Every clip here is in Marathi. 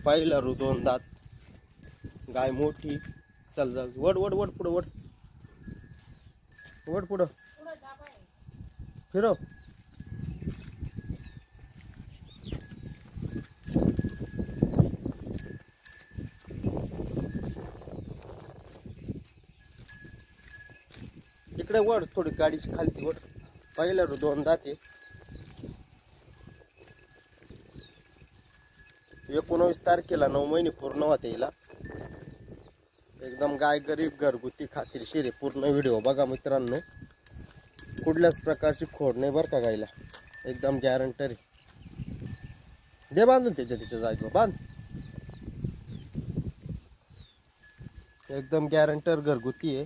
पहिला रू 2 दात, गाय मोठी. चल जा वड वड वड पुढं वड वड पुढं फिरव. इकडे वड थोडी गाडीची खालती वड. पहिला रू 2 दाते. 19 तारखेला 9 महिने पूर्ण होते हिला. एकदम गाय गरीब घरगुती खात्रीशीर आहे. पूर्ण व्हिडिओ बघा मित्रांनो. कुठल्याच प्रकारची खोड नाही बरं का गायला. एकदम गॅरंटर आहे. दे बांधून त्याच्या जागेवर बांध. एकदम गॅरंटर घरगुती आहे.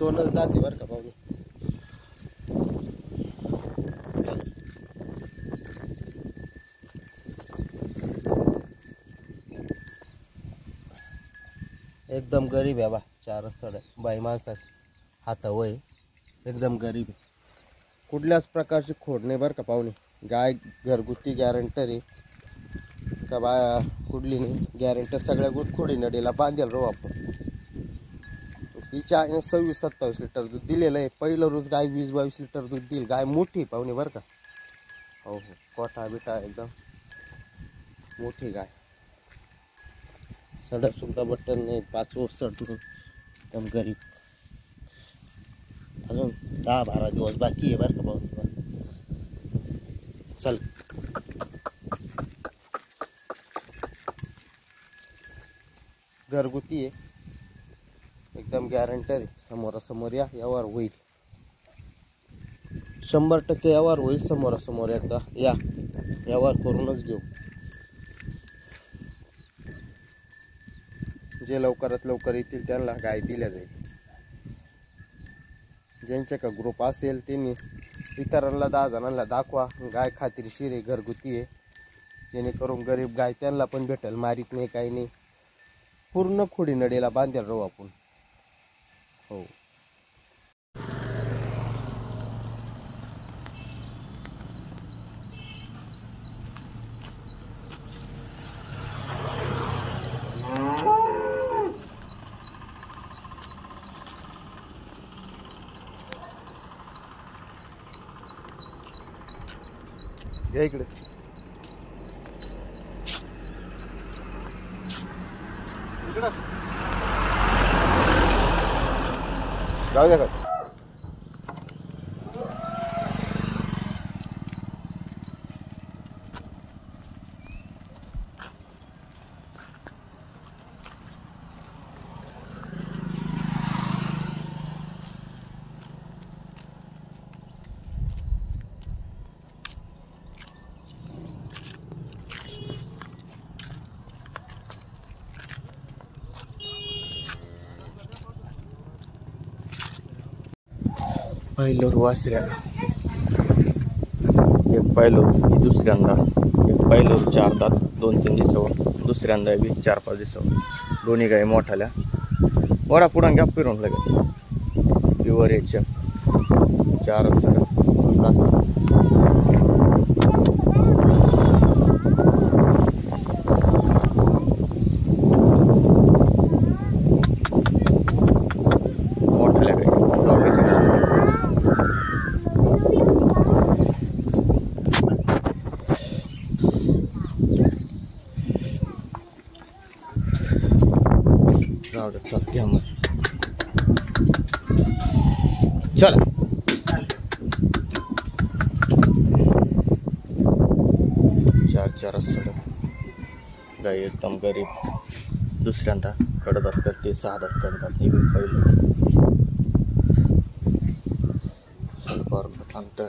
2च दाते बरं का पाहुणे. एकदम गरीब आहे बा. 4 सड्या बाई माणसा हाता वय. एकदम गरीब आहे. कुठल्याच प्रकारची खोड नाही बरं का पाहुणे. गाय घरगुती गॅरंटर आहे का बा. कुठली नाही गॅरंटर. सगळ्या गुटखोडी नडीला बांधेल राहू आपण. तिच्या आईने 26-27 लिटर दूध दिलेलं आहे. पहिलं रोज गाय 20-22 लिटर दूध देईल. गाय मोठी पाहुणे बरं का. हो हो कोठा बिटा एकदम मोठी गाय. सडा सुद्धा बटन नाही. 5 वर्ष एकदम गरीब. अजून 10-12 दिवस बाकी आहे बरं का भाऊ. चल घरगुती आहे. एकदम गॅरंटर आहे. समोरासमोर या यावर होईल. 100% यावर होईल. समोरासमोर एकदा या यावर करूनच घेऊ. जे लवकरात लवकर येतील त्यांना गाय दिल्या जाईल. ज्यांच्या का ग्रुप असेल त्यांनी इतरांना 10 जणांना दाखवा. गाय खात्रीशीर आहे घरगुती आहे. जेणेकरून गरीब गाय त्यांना पण भेटेल. मारीत नाही काही नाही. पूर्ण खोडी नडीला बांधेल राहू आपण. हो या इकडे. इकडं जाऊ द्या का. पहिलं वासऱ्या एक पहिलं दुसऱ्यांदा एक पहिलं 4 दात 2-3 दिवसावर. दुसऱ्यांदा बी 4-5 दिवसावर. दोन्ही गाई मोठाल्या. वडा पुढं घ्या फिरून लगेच. प्युअर याच्या 4 सर मोठाल्या गाई. चल घ्या मग. चला 4 सड गाई एकदम गरीब. दुसऱ्यांदा कडदात करते. 6 दात कडदात. हे पहिलं अंतर